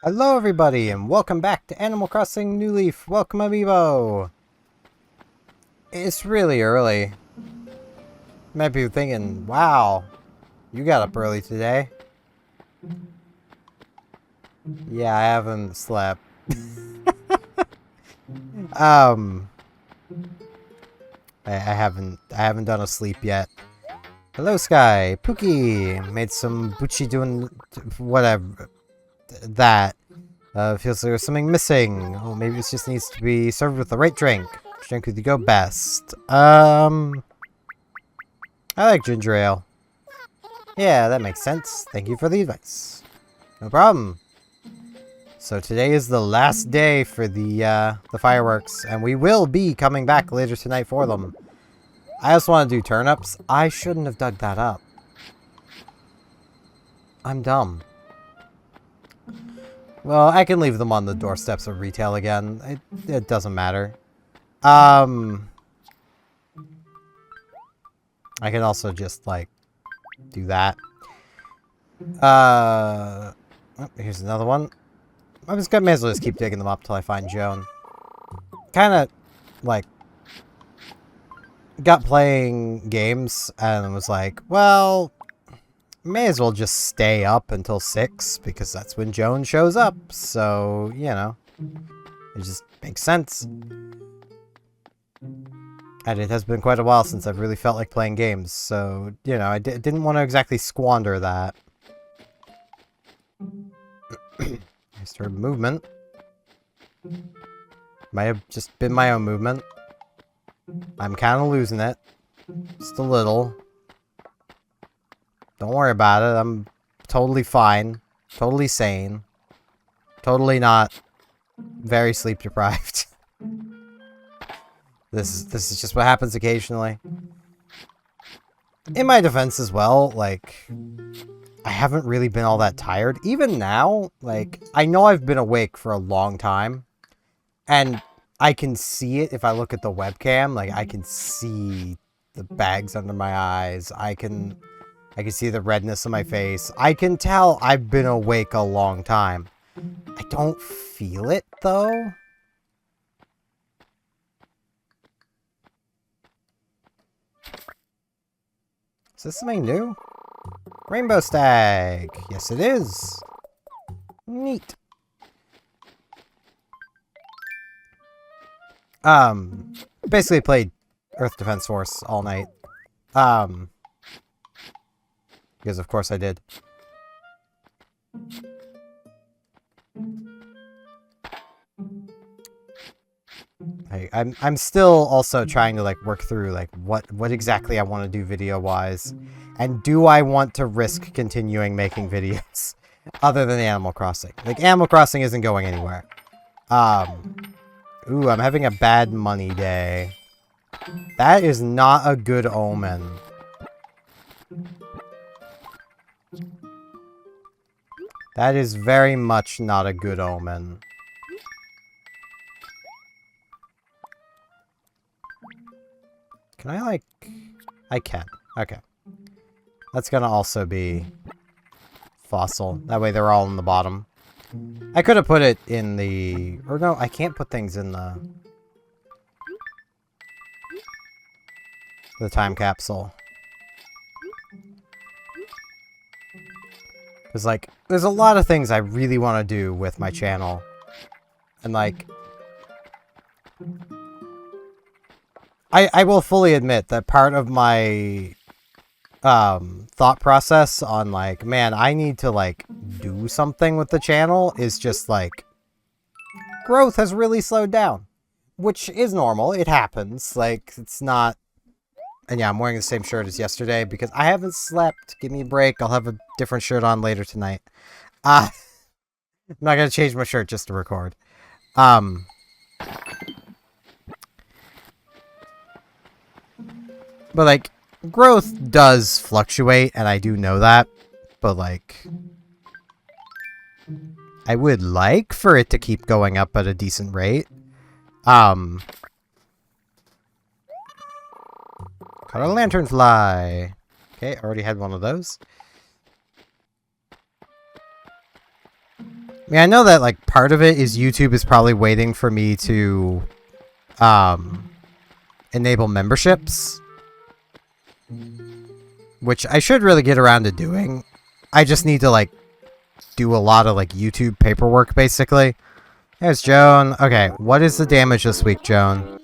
Hello everybody, and welcome back to Animal Crossing New Leaf. Welcome, Amiibo! It's really early. You might be thinking, wow, you got up early today. Yeah, I haven't slept. I haven't done a sleep yet. Hello, Sky. Pookie made some Bucci doing whatever. That. Feels like there's something missing. Oh, maybe this just needs to be served with the right drink. Which drink would you go best? I like ginger ale. Yeah, that makes sense. Thank you for the advice. No problem. So today is the last day for the fireworks, and we will be coming back later tonight for them. I just want to do turnips. I shouldn't have dug that up. I'm dumb. Well, I can leave them on the doorsteps of retail again. It doesn't matter. I can also just, like, do that. Oh, here's another one. May as well just keep digging them up till I find Joan. Kind of, like, got playing games and was like, well, may as well just stay up until 6 because that's when Joan shows up. So, you know, it just makes sense. And it has been quite a while since I've really felt like playing games. So, you know, I didn't want to exactly squander that. I started movement. Might have just been my own movement. I'm kind of losing it. Just a little. Don't worry about it. I'm totally fine. Totally sane. Totally not very sleep deprived. This is just what happens occasionally. In my defense as well, like, I haven't really been all that tired. Even now, like, I know I've been awake for a long time. And I can see it if I look at the webcam. Like, I can see the bags under my eyes. I can see the redness on my face. I can tell I've been awake a long time. I don't feel it, though. Is this something new? Rainbow Stag! Yes, it is! Neat. Basically played Earth Defense Force all night. Because of course I did. I'm still also trying to, like, work through, like, what exactly I want to do video-wise. And do I want to risk continuing making videos other than Animal Crossing? Like, Animal Crossing isn't going anywhere. Ooh, I'm having a bad money day. That is not a good omen. That is very much not a good omen. Can I, like... I can. Okay. That's gonna also be fossil. That way they're all in the bottom. I could have put it in the... Or no, I can't put things in the time capsule. Because, like, there's a lot of things I really want to do with my channel. And, like... I will fully admit that part of my thought process on, like, man, I need to, like, do something with the channel is just, like, growth has really slowed down. Which is normal. It happens. Like, it's not... And yeah, I'm wearing the same shirt as yesterday because I haven't slept. Give me a break. I'll have a different shirt on later tonight. I'm not gonna change my shirt just to record. But, like, growth does fluctuate, and I do know that. But, like, I would like for it to keep going up at a decent rate. Caught a lanternfly. Okay, already had one of those. I mean, I know that, like, part of it is YouTube is probably waiting for me to, enable memberships. Which I should really get around to doing. I just need to, like, do a lot of, like, YouTube paperwork, basically. There's Joan. Okay, what is the damage this week, Joan?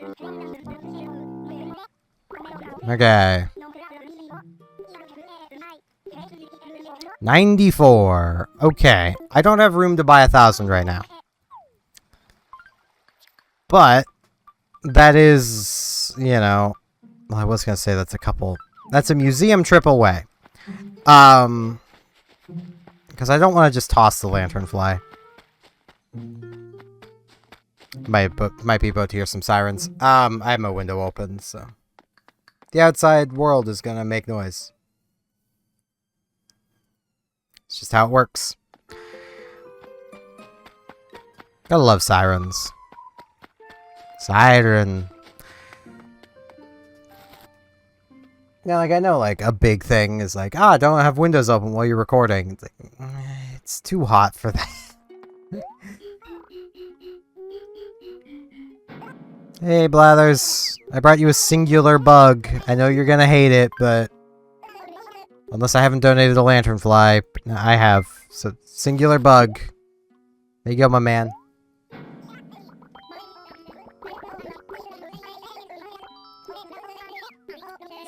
Okay. 94. Okay. I don't have room to buy 1,000 right now. But that is, you know, well, I was going to say that's a museum trip away. Because I don't want to just toss the lanternfly. Might be about to hear some sirens. I have my window open, so the outside world is going to make noise. It's just how it works. Gotta love sirens. Siren. Yeah, like, I know, like, a big thing is like, don't have windows open while you're recording. It's like, it's too hot for that. Hey, Blathers. I brought you a singular bug. I know you're gonna hate it, but unless I haven't donated a lanternfly, I have. So, singular bug. There you go, my man.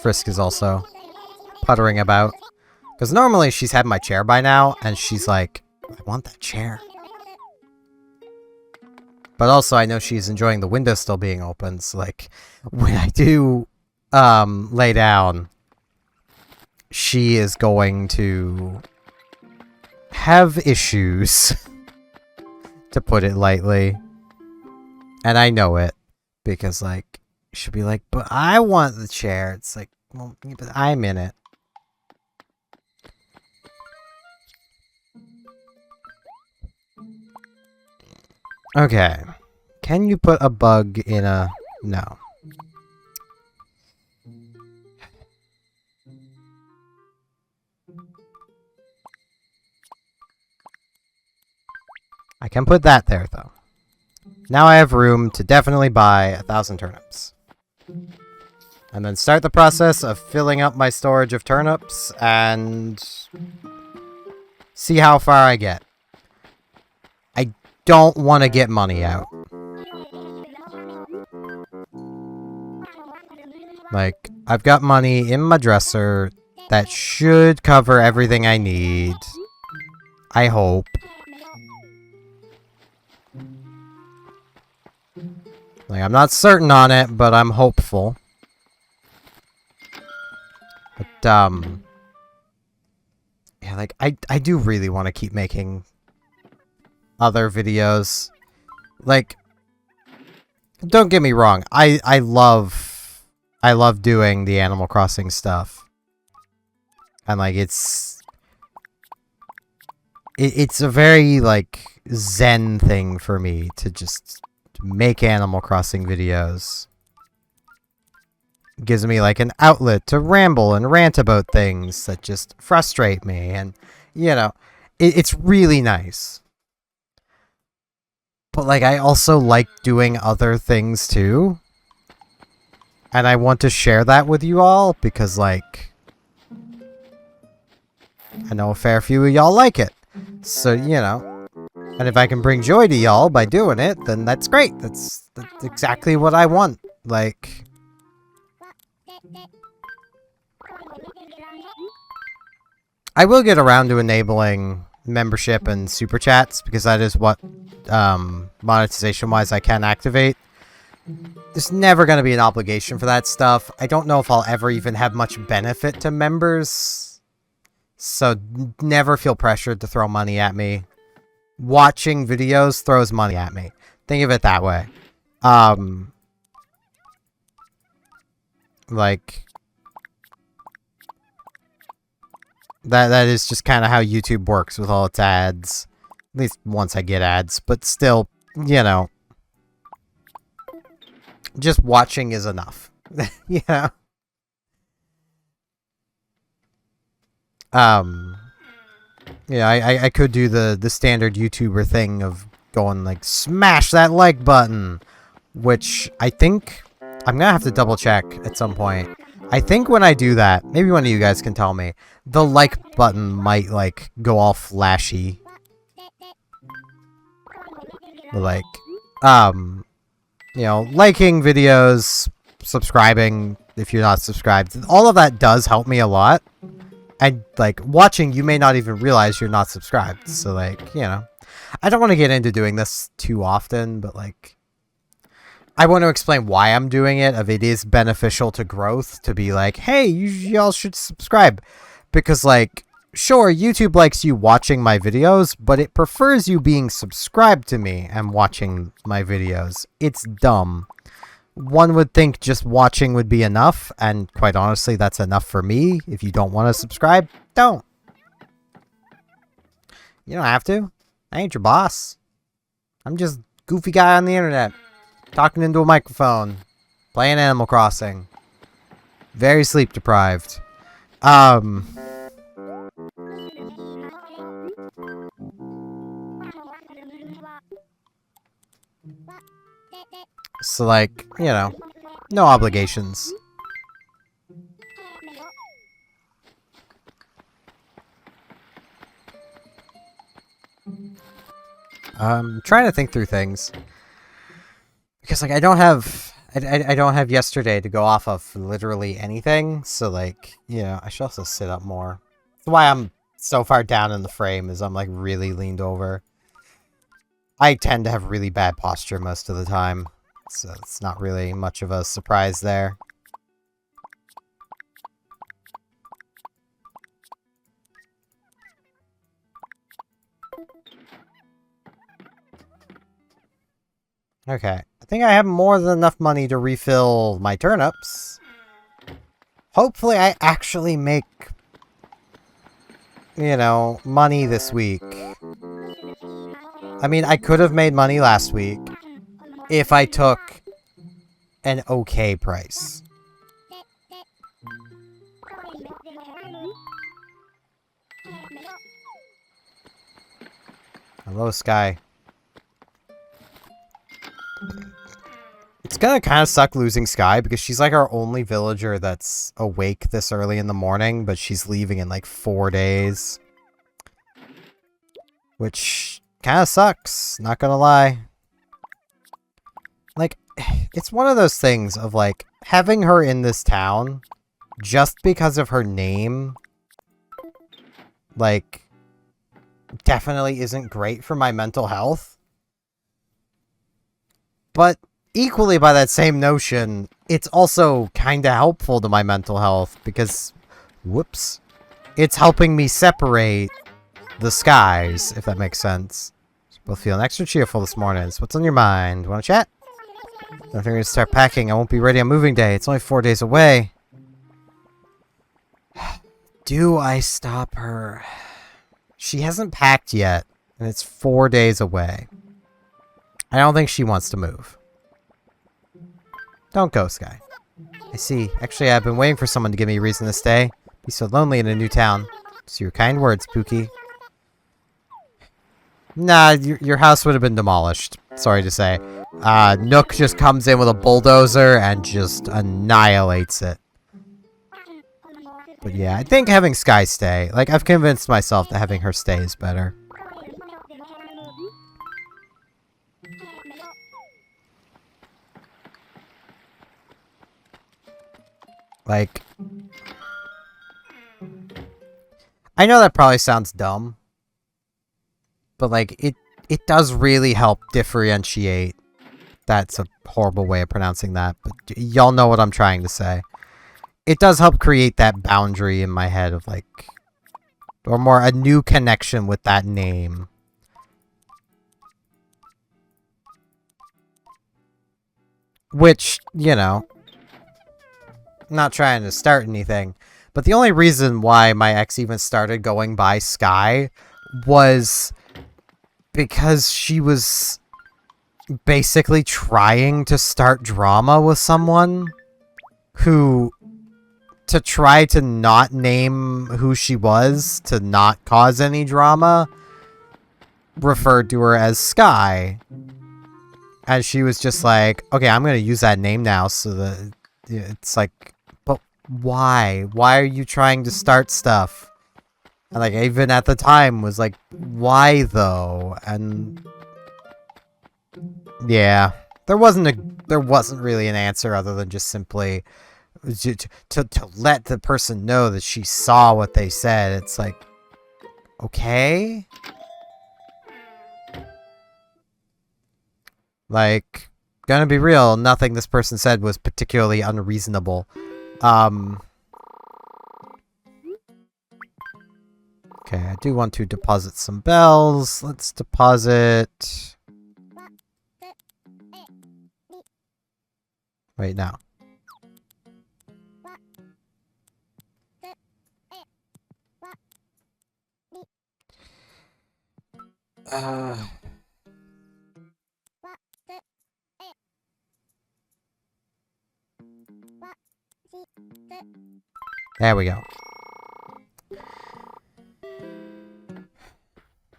Frisk is also puttering about. Because normally she's had my chair by now, and she's like, I want that chair. But also I know she's enjoying the window still being open, so like, when I do lay down, she is going to have issues, to put it lightly. And I know it, because like, she'll be like, but I want the chair. It's like, well, but I'm in it. Okay. Can you put a bug in a... No. I can put that there, though. Now I have room to definitely buy 1,000 turnips. And then start the process of filling up my storage of turnips and see how far I get. I don't want to get money out. Like, I've got money in my dresser that should cover everything I need. I hope. Like, I'm not certain on it, but I'm hopeful. But, yeah, like, I do really want to keep making other videos. Like, don't get me wrong, I love doing the Animal Crossing stuff. And, like, it's a very, like, zen thing for me to just make Animal Crossing videos. It gives me, like, an outlet to ramble and rant about things that just frustrate me. And, you know, it's really nice. But, like, I also like doing other things, too. And I want to share that with you all, because, like, I know a fair few of y'all like it. So, you know. And if I can bring joy to y'all by doing it, then that's great. That's exactly what I want. Like... I will get around to enabling membership and super chats, because that is what, monetization-wise I can activate. There's never going to be an obligation for that stuff. I don't know if I'll ever even have much benefit to members. So, never feel pressured to throw money at me. Watching videos throws money at me. Think of it that way. Like... That is just kind of how YouTube works with all its ads. At least once I get ads. But still, you know. Just watching is enough. You know? Yeah, I could do the standard YouTuber thing of going like, smash that like button, which I think I'm gonna have to double check at some point. I think when I do that, maybe one of you guys can tell me, the like button might like go all flashy. Like, you know, liking videos, subscribing if you're not subscribed. All of that does help me a lot. And, like, watching, you may not even realize you're not subscribed. So, like, you know. I don't want to get into doing this too often, but, like, I want to explain why I'm doing it. If it is beneficial to growth to be like, hey, y'all should subscribe. Because, like, sure, YouTube likes you watching my videos, but it prefers you being subscribed to me and watching my videos. It's dumb. One would think just watching would be enough, and quite honestly, that's enough for me. If you don't want to subscribe, don't. You don't have to. I ain't your boss. I'm just a goofy guy on the internet, talking into a microphone, playing Animal Crossing. Very sleep deprived. So, like, you know, no obligations. Trying to think through things. Because, like, I don't have yesterday to go off of for literally anything. So, like, you know, I should also sit up more. That's why I'm so far down in the frame, is I'm, like, really leaned over. I tend to have really bad posture most of the time. So it's not really much of a surprise there. Okay. I think I have more than enough money to refill my turnips. Hopefully I actually make, you know, money this week. I mean, I could have made money last week if I took an okay price. Hello, Sky. It's gonna kind of suck losing Sky because she's like our only villager that's awake this early in the morning, but she's leaving in like 4 days. Which kind of sucks, not gonna lie. Like, it's one of those things of, like, having her in this town, just because of her name, like, definitely isn't great for my mental health. But, equally by that same notion, it's also kinda helpful to my mental health, because, whoops, it's helping me separate the skies, if that makes sense. Both feeling extra cheerful this morning. So what's on your mind? Wanna chat? I think I'm gonna start packing. I won't be ready on moving day. It's only 4 days away. Do I stop her? She hasn't packed yet, and it's 4 days away. I don't think she wants to move. Don't go, Sky. I see. Actually, I've been waiting for someone to give me a reason to stay. Be so lonely in a new town. So your kind words, Pookie. Nah, your house would have been demolished. Sorry to say. Nook just comes in with a bulldozer and just annihilates it. But yeah, I think having Sky stay. Like, I've convinced myself that having her stay is better. Like, I know that probably sounds dumb. But, like, it does really help differentiate. That's a horrible way of pronouncing that, but y'all know what I'm trying to say. It does help create that boundary in my head of, like, or more a new connection with that name. Which, you know, I'm not trying to start anything, but the only reason why my ex even started going by Sky was because she was basically trying to start drama with someone who to try to not name who she was, to not cause any drama, referred to her as Sky. And she was just like, okay, I'm going to use that name now, so that it's like, but why? Why are you trying to start stuff? And like, even at the time was like, why though? And yeah, there wasn't really an answer other than just simply to let the person know that she saw what they said. It's like, okay. Like, gonna be real, nothing this person said was particularly unreasonable. Okay, I do want to deposit some bells. Let's deposit... Wait, now. There we go.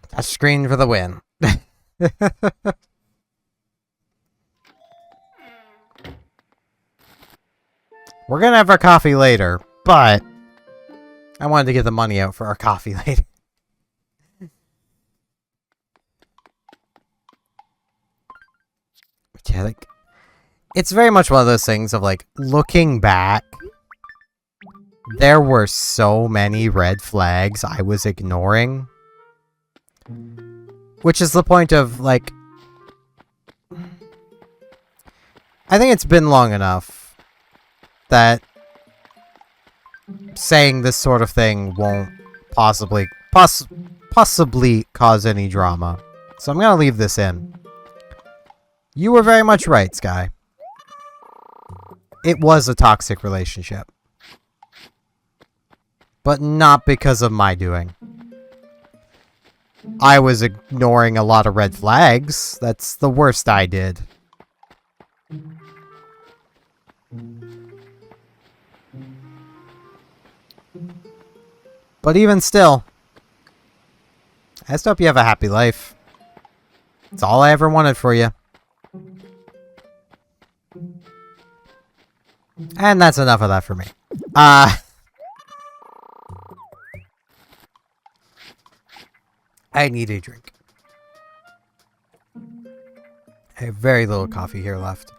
Touch screen for the win. We're gonna have our coffee later, but I wanted to get the money out for our coffee later. But yeah, like, it's very much one of those things of like, looking back, there were so many red flags I was ignoring. Which is the point of, like... I think it's been long enough that saying this sort of thing won't possibly cause any drama. So I'm gonna leave this in. You were very much right, Sky. It was a toxic relationship. But not because of my doing. I was ignoring a lot of red flags. That's the worst I did. But even still, I just hope you have a happy life. That's all I ever wanted for you. And that's enough of that for me. I need a drink. I have very little coffee here left.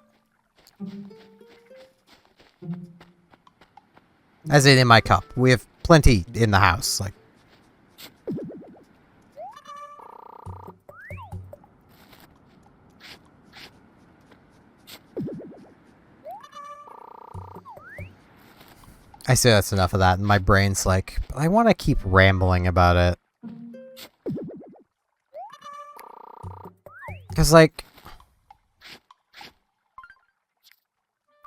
As in my cup. We have plenty in the house. Like, I say that's enough of that, and my brain's like, I want to keep rambling about it. Because, like,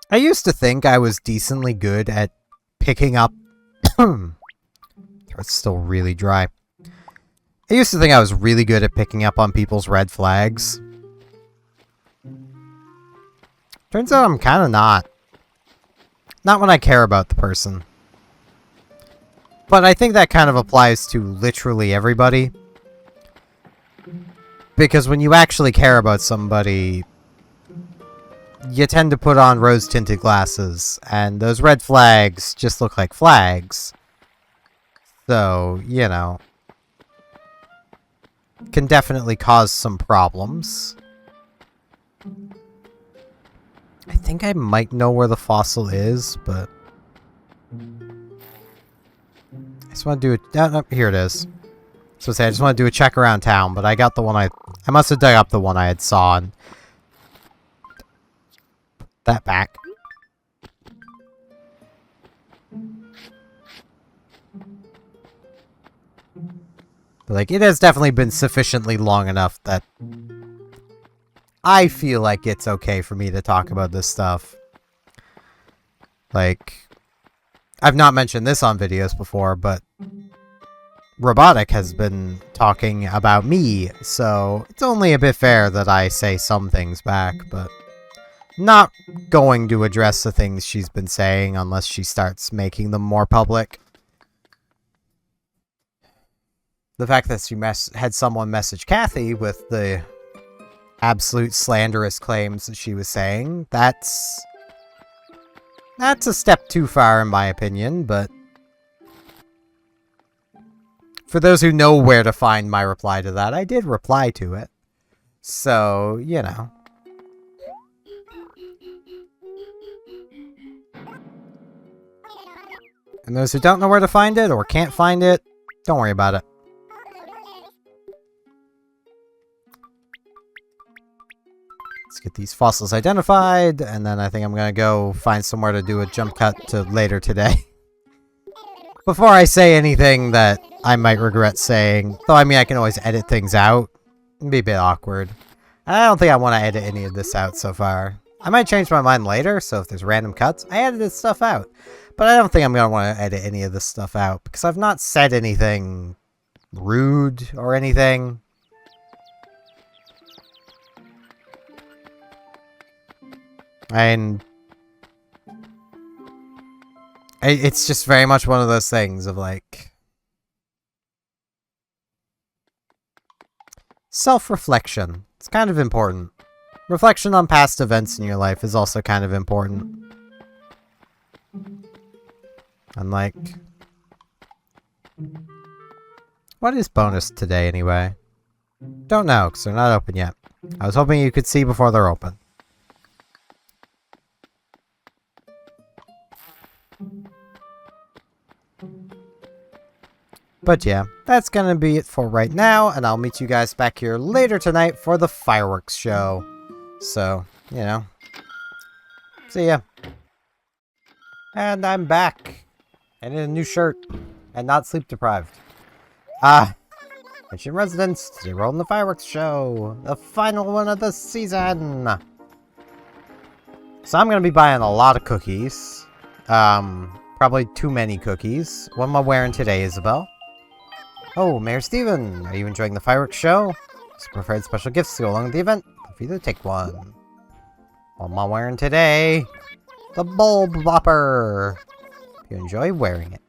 I used to think I was decently good at picking up... It's still really dry. I used to think I was really good at picking up on people's red flags. Turns out I'm kind of not. Not when I care about the person. But I think that kind of applies to literally everybody. Because when you actually care about somebody, you tend to put on rose-tinted glasses, and those red flags just look like flags. So, you know, can definitely cause some problems. I think I might know where the fossil is, but... I just want to do a... No, here it is. So say I just want to do a check around town, but I got the one I must have dug up the one I had saw and... that back. But, like, it has definitely been sufficiently long enough that I feel like it's okay for me to talk about this stuff. Like, I've not mentioned this on videos before, but Robotic has been talking about me, so it's only a bit fair that I say some things back, but not going to address the things she's been saying unless she starts making them more public. The fact that she had someone message Kathy with the absolute slanderous claims that she was saying, that's a step too far in my opinion, but for those who know where to find my reply to that, I did reply to it. So, you know. And those who don't know where to find it or can't find it, don't worry about it. Let's get these fossils identified, and then I think I'm gonna go find somewhere to do a jump cut to later today. Before I say anything that I might regret saying, though I mean I can always edit things out. It'd be a bit awkward. I don't think I want to edit any of this out so far. I might change my mind later, so if there's random cuts, I edited stuff out. But I don't think I'm gonna want to edit any of this stuff out, because I've not said anything rude or anything. And it's just very much one of those things of like self-reflection. It's kind of important. Reflection on past events in your life is also kind of important. And like, what is bonus today anyway? Don't know, because they're not open yet. I was hoping you could see before they're open. But yeah, that's gonna be it for right now, and I'll meet you guys back here later tonight for the fireworks show. So, you know, see ya. And I'm back. And in a new shirt. And not sleep deprived. Mission residents, today we're on the fireworks show. The final one of the season. So I'm gonna be buying a lot of cookies. Probably too many cookies. What am I wearing today, Isabel? Oh, Mayor Steven, are you enjoying the fireworks show? Some prepared special gifts to go along with the event. If you take one. What am I wearing today? The bulb bopper. If you enjoy wearing it.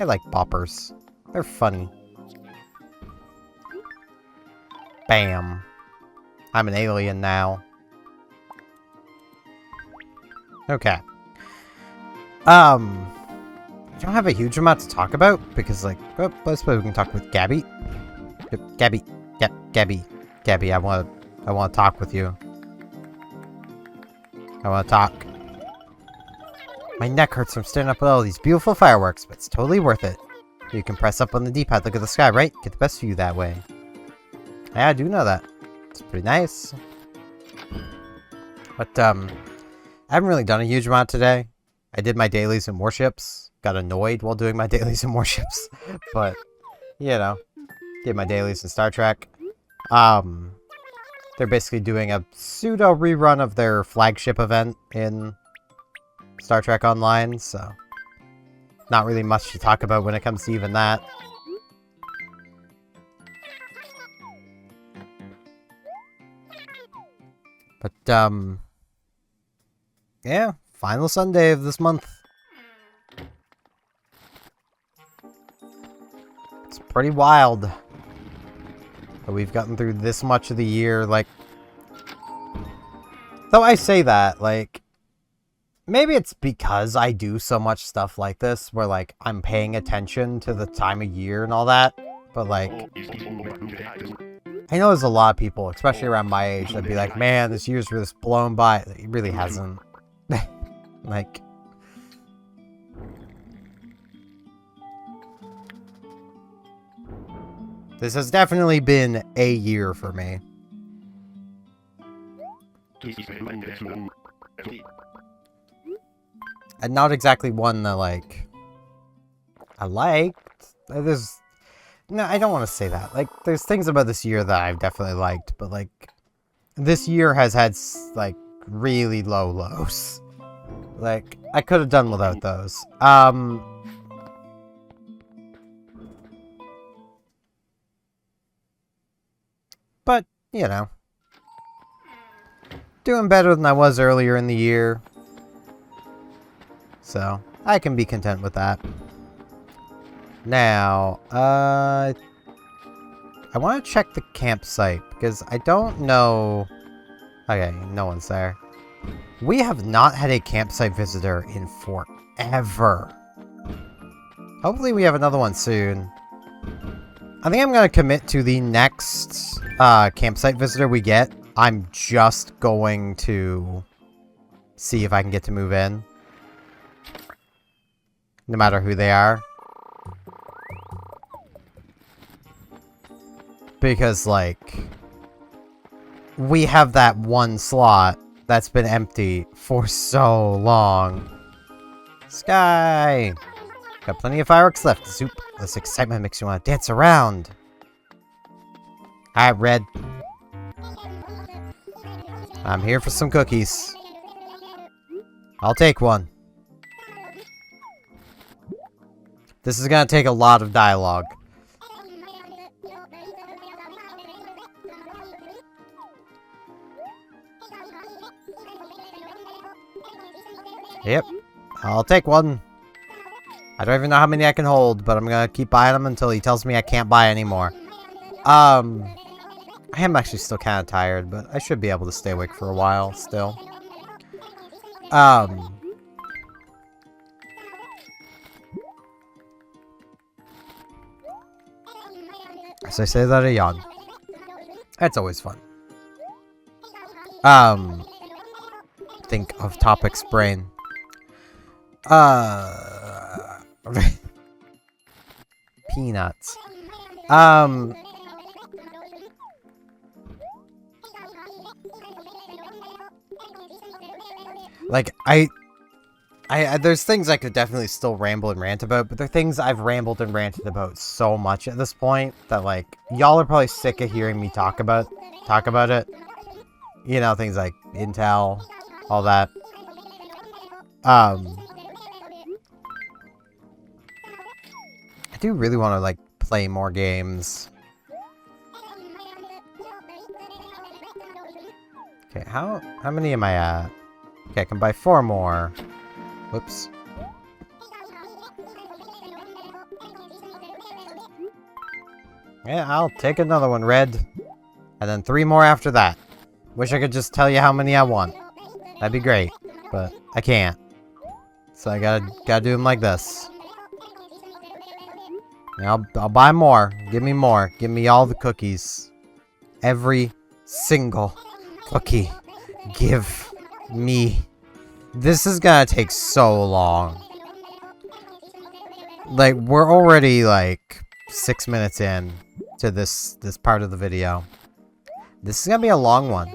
I like boppers. They're funny. Bam. I'm an alien now. Okay. I don't have a huge amount to talk about because, like, oh, I suppose we can talk with Gabby. Yep, Gabby. Yep, Gabby. Gabby, I want to talk with you. I want to talk. My neck hurts from staring up at all these beautiful fireworks, but it's totally worth it. You can press up on the D-pad, look at the sky, right? Get the best view that way. Yeah, I do know that. It's pretty nice. But, I haven't really done a huge amount today. I did my dailies and warships. Got annoyed while doing my dailies and warships. But, you know, did my dailies in Star Trek. They're basically doing a pseudo rerun of their flagship event in Star Trek Online, so not really much to talk about when it comes to even that. But, yeah, final Sunday of this month. It's pretty wild that we've gotten through this much of the year, like... Though I say that, like... Maybe it's because I do so much stuff like this, where, like, I'm paying attention to the time of year and all that, but, like... I know there's a lot of people, especially around my age, that'd be like, man, this year's just blown by. It really hasn't. Like... This has definitely been a year for me. And not exactly one that, like, I liked. There's... No, I don't want to say that. Like, there's things about this year that I've definitely liked, but, like, this year has had, like, really low lows. Like, I could have done without those. But, you know. doing better than I was earlier in the year. So, I can be content with that. Now, I want to check the campsite, because I don't know... Okay, no one's there. We have not had a campsite visitor in forever. Hopefully we have another one soon. I think I'm going to commit to the next campsite visitor we get. I'm just going to see if I can get to move in. No matter who they are. Because, like, we have that one slot that's been empty for so long. Sky! Got plenty of fireworks left. Zoop. This excitement makes you want to dance around. Alright, Red. I'm here for some cookies. I'll take one. This is gonna take a lot of dialogue. Yep, I'll take one. I don't even know how many I can hold, but I'm gonna keep buying them until he tells me I can't buy anymore. I am actually still kind of tired, but I should be able to stay awake for a while still. As I say that, I yawn. That's always fun. Think of topics, brain. Peanuts. Like, there's things I could definitely still ramble and rant about, but there are things I've rambled and ranted about so much at this point that, like, y'all are probably sick of hearing me talk about it. You know, things like Intel, all that. I do really want to, like, play more games. Okay, how many am I at? Okay, I can buy 4 more. Whoops. Yeah, I'll take another one, Red. And then 3 more after that. Wish I could just tell you how many I want. That'd be great, but I can't. So I gotta do them like this. Yeah, I'll buy more. Give me more. Give me all the cookies. Every single cookie. Give me. This is gonna take so long. Like, we're already, like, 6 minutes in to this part of the video. This is gonna be a long one.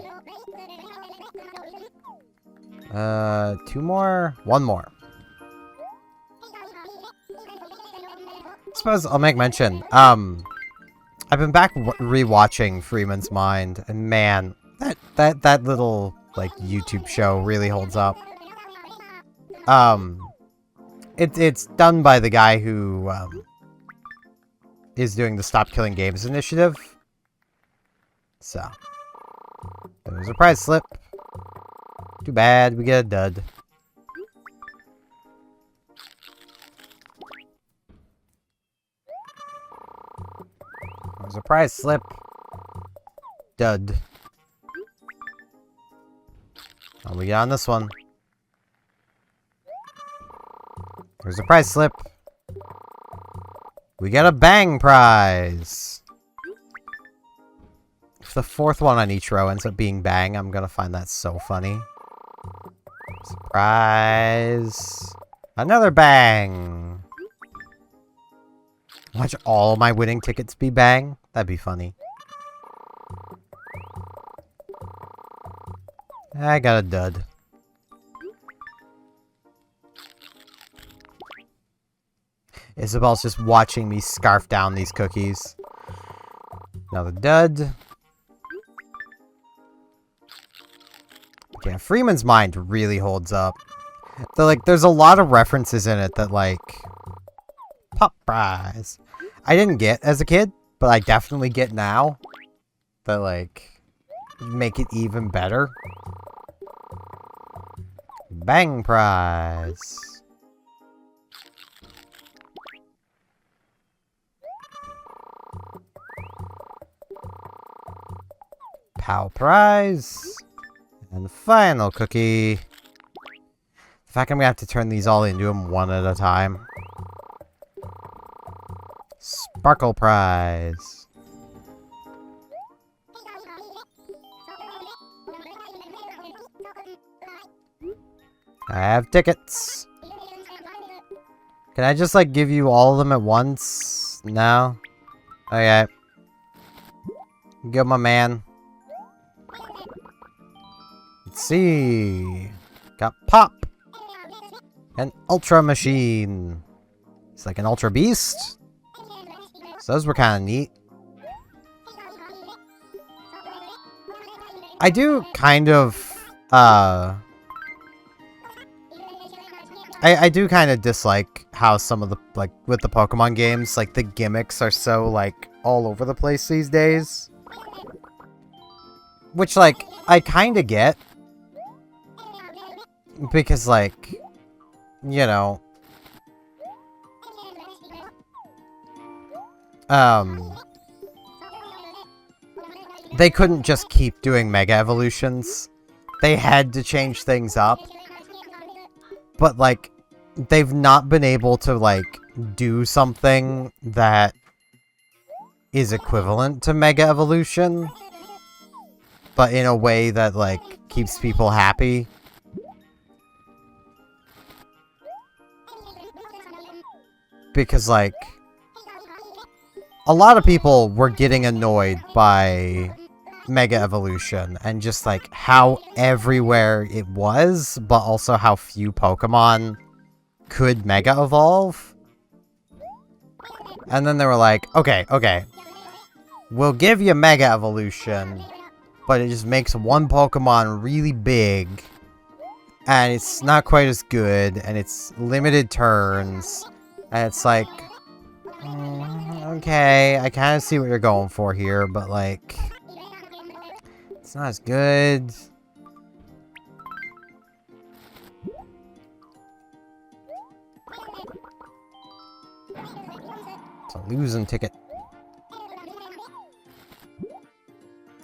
2 more? 1 more. I suppose I'll make mention. I've been back rewatching Freeman's Mind, and man, that little, like, YouTube show really holds up. It's done by the guy who, is doing the Stop Killing Games initiative. So, there's a prize slip. Too bad, we get a dud. There's a prize slip. Dud. What we got on this one? There's a prize slip. We got a bang prize. If the 4th one on each row ends up being bang, I'm gonna find that so funny. Surprise! Another bang! Watch all my winning tickets be bang? That'd be funny. I got a dud. Isabel's just watching me scarf down these cookies. Another dud. Yeah, Freeman's Mind really holds up. There's a lot of references in it that, like... Pop prize. I didn't get as a kid, but I definitely get now. That, like, make it even better. Bang prize. Pow prize. And the final cookie. The fact I'm gonna have to turn these all into them one at a time. Sparkle prize. I have tickets. Can I just, like, give you all of them at once? No? Okay. Go, my man. Let's see. Got Pop. An Ultra Machine. It's like an Ultra Beast. So those were kind of neat. I do kind of, I do kind of dislike how some of the, like, with the Pokemon games, like, the gimmicks are so, like, all over the place these days. Which, like, I kind of get. Because, like, you know, they couldn't just keep doing Mega Evolutions. They had to change things up. But, like, they've not been able to, like, do something that is equivalent to Mega Evolution. But in a way that, like, keeps people happy. Because, like, a lot of people were getting annoyed by Mega Evolution and just, like, how everywhere it was, but also how few Pokemon could Mega Evolve. And then they were like, okay, we'll give you Mega Evolution, but it just makes one Pokemon really big, and it's not quite as good, and it's limited turns, and it's like, okay, I kind of see what you're going for here, but, like, it's not as good. It's a losing ticket.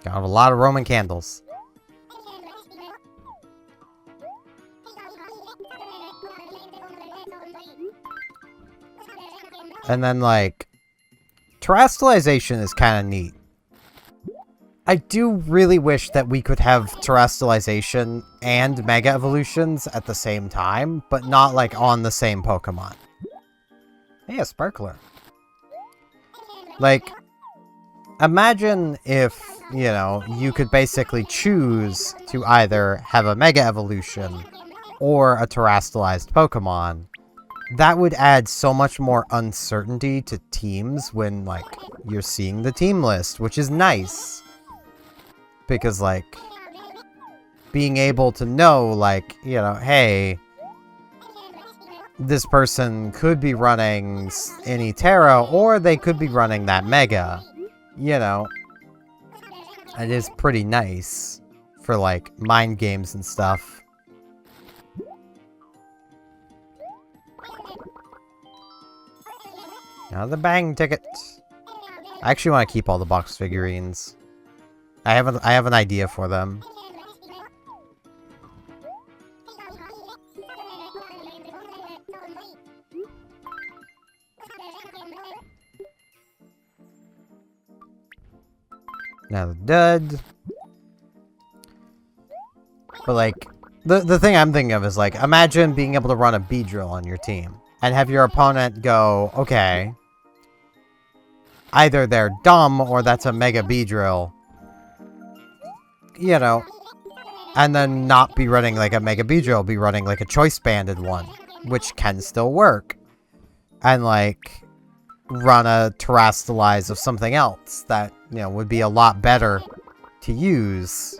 Got a lot of Roman candles. And then, like, terrestrialization is kind of neat. I do really wish that we could have terrestrialization and Mega Evolutions at the same time, but not, like, on the same Pokemon. Hey, a Sparkler. Like, imagine if, you know, you could basically choose to either have a Mega Evolution or a terrestrialized Pokemon. That would add so much more uncertainty to teams when, like, you're seeing the team list, which is nice. Because, like, being able to know, like, you know, hey, this person could be running any Terra, or they could be running that Mega. You know, it is pretty nice for, like, mind games and stuff. Now the bang ticket. I actually want to keep all the box figurines. I have an idea for them. Now the dud. But, like, the thing I'm thinking of is, like, imagine being able to run a Beedrill on your team. And have your opponent go, okay, either they're dumb or that's a Mega Beedrill. You know, and then not be running like a Mega Beedrill, be running like a Choice Banded one, which can still work. And, like, run a Terrestrialize of something else that, you know, would be a lot better to use.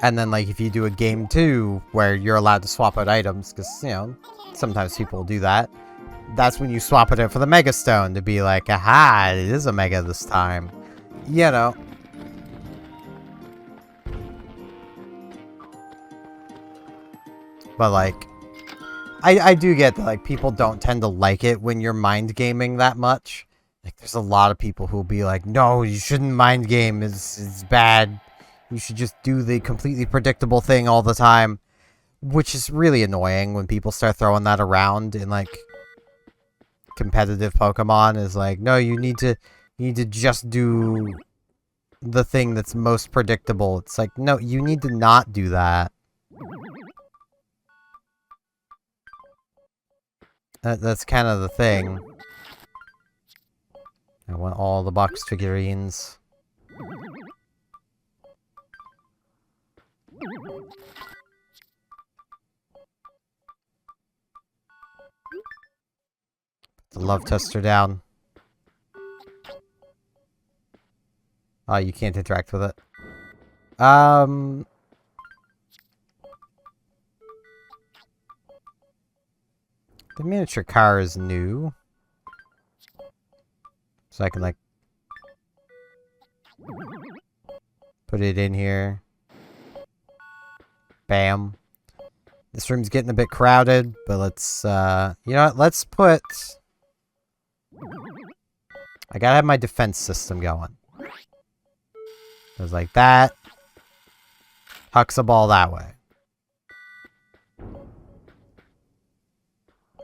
And then, like, if you do a game 2 where you're allowed to swap out items, because, you know, sometimes people do that, that's when you swap it out for the Mega Stone to be like, aha, it is a Mega this time. You know. But, like, I do get that, like, people don't tend to like it when you're mind gaming that much. Like, there's a lot of people who'll be like, no, you shouldn't mind game, it's bad. You should just do the completely predictable thing all the time. Which is really annoying when people start throwing that around in, like, competitive Pokemon. Is like, no, you need to just do the thing that's most predictable. It's like, no, you need to not do that. That's kind of the thing. I want all the box figurines. Put the love tester down. Oh, you can't interact with it. The miniature car is new. So I can, like, put it in here. Bam. This room's getting a bit crowded, but let's, you know what? Let's put... I gotta have my defense system going. Goes like that. Hucks a ball that way.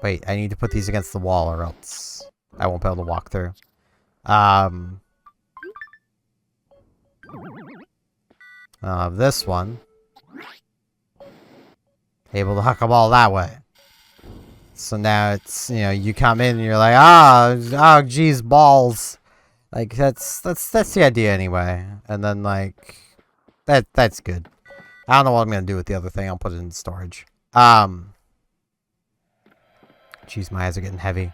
Wait, I need to put these against the wall or else I won't be able to walk through. This one. Able to huck a ball that way. So now it's, you know, you come in and you're like, oh, geez, balls. Like, that's the idea anyway. And then, like, that's good. I don't know what I'm gonna do with the other thing. I'll put it in storage. Jeez, my eyes are getting heavy.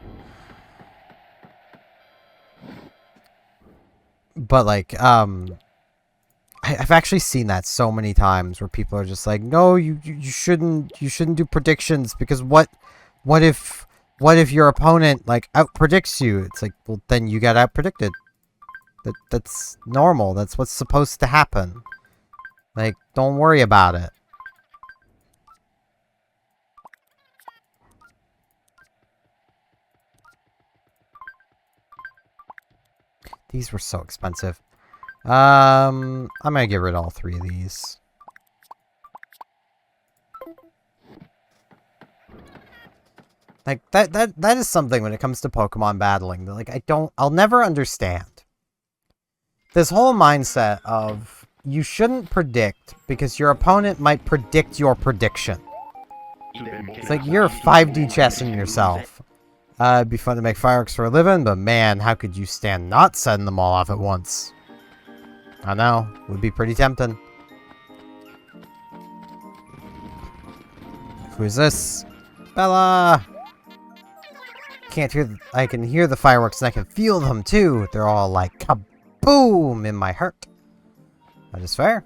But, like, I've actually seen that so many times where people are just like, no, you shouldn't do predictions because what if your opponent, like, out-predicts you? It's like, well, then you got out-predicted. That's normal. That's what's supposed to happen. Like, don't worry about it. These were so expensive. I'm gonna get rid of all 3 of these. Like, that is something when it comes to Pokemon battling that, like, I'll never understand. This whole mindset of you shouldn't predict because your opponent might predict your prediction. It's like you're 5D chessing yourself. It'd be fun to make fireworks for a living, but man, how could you stand not setting them all off at once? I know, would be pretty tempting. Who's this? Bella! I can hear the fireworks and I can feel them too. They're all like kaboom in my heart. That is fair.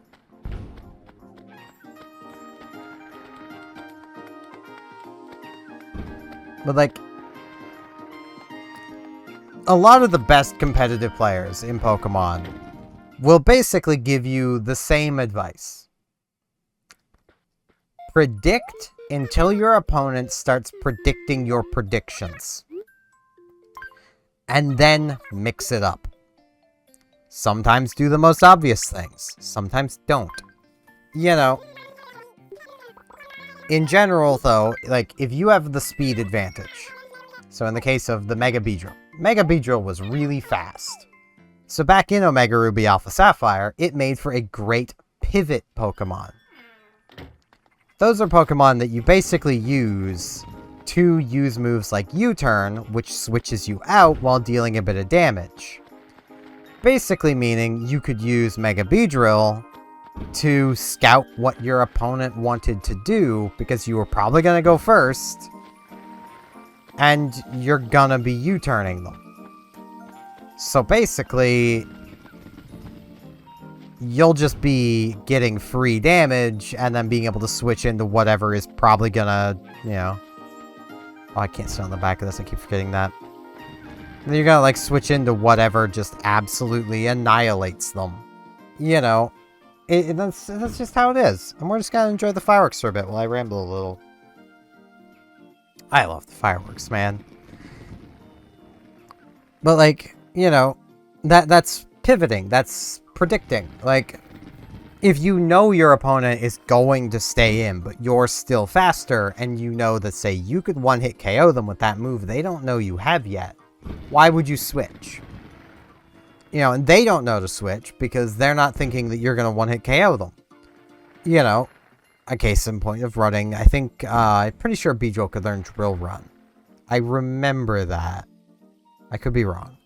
But, like, a lot of the best competitive players in Pokemon will basically give you the same advice. Predict until your opponent starts predicting your predictions. And then mix it up. Sometimes do the most obvious things. Sometimes don't. You know. In general, though, like, if you have the speed advantage. So in the case of the Mega Beedrill was really fast. So back in Omega Ruby Alpha Sapphire, it made for a great pivot Pokemon. Those are Pokemon that you basically use to use moves like U-Turn, which switches you out while dealing a bit of damage. Basically meaning you could use Mega Beedrill to scout what your opponent wanted to do, because you were probably going to go first, and you're gonna be U-turning them. So basically, you'll just be getting free damage, and then being able to switch into whatever is probably gonna, you know... Oh, I can't sit on the back of this, I keep forgetting that. And then you're gonna, like, switch into whatever just absolutely annihilates them. You know, that's just how it is. And we're just gonna enjoy the fireworks for a bit while I ramble a little. I love the fireworks, man. But, like, you know, that's pivoting. That's predicting. Like, if you know your opponent is going to stay in, but you're still faster, and you know that, say, you could one-hit KO them with that move they don't know you have yet, why would you switch? You know, and they don't know to switch because they're not thinking that you're going to one-hit KO them. You know, a case in point of running, I think, I'm pretty sure Beedrill could learn Drill Run. I remember that. I could be wrong.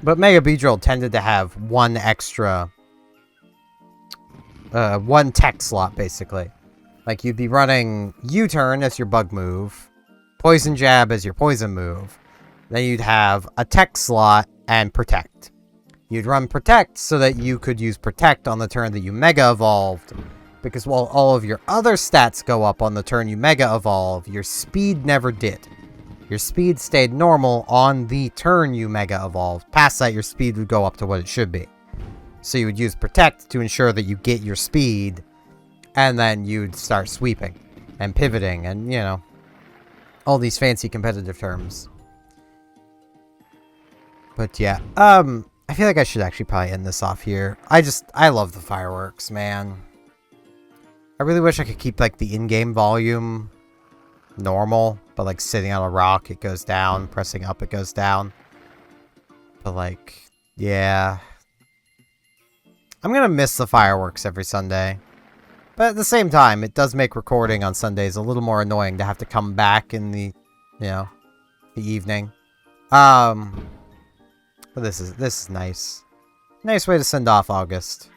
But Mega Beedrill tended to have one extra... one tech slot, basically. Like, you'd be running U-Turn as your bug move, Poison Jab as your poison move, then you'd have a tech slot and Protect. You'd run Protect so that you could use Protect on the turn that you Mega Evolved, because while all of your other stats go up on the turn you Mega Evolve, your speed never did. Your speed stayed normal on the turn you Mega Evolved. Past that, your speed would go up to what it should be. So you would use Protect to ensure that you get your speed, and then you'd start sweeping and pivoting and, you know, all these fancy competitive terms. But yeah, I feel like I should actually probably end this off here. I love the fireworks, man. I really wish I could keep, like, the in-game volume normal, but, like, sitting on a rock, it goes down. Pressing up, it goes down. But, like, yeah. I'm gonna miss the fireworks every Sunday. But at the same time, it does make recording on Sundays a little more annoying to have to come back in the, you know, the evening. But this is nice. Nice way to send off August.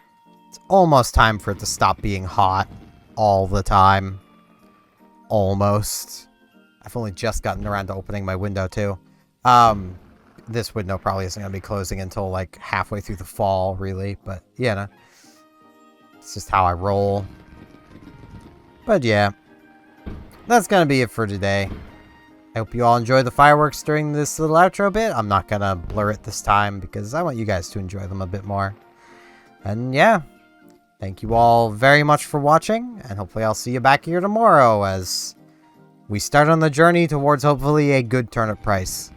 It's almost time for it to stop being hot all the time. Almost. I've only just gotten around to opening my window, too. This window probably isn't going to be closing until, like, halfway through the fall, really. But, you know. It's just how I roll. But, yeah. That's going to be it for today. I hope you all enjoy the fireworks during this little outro bit. I'm not going to blur it this time because I want you guys to enjoy them a bit more. And, yeah. Thank you all very much for watching, and hopefully I'll see you back here tomorrow as we start on the journey towards hopefully a good turnip price.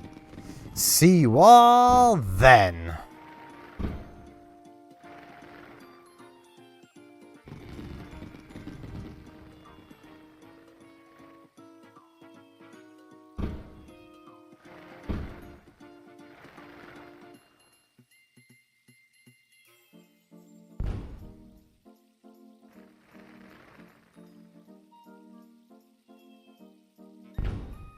See you all then!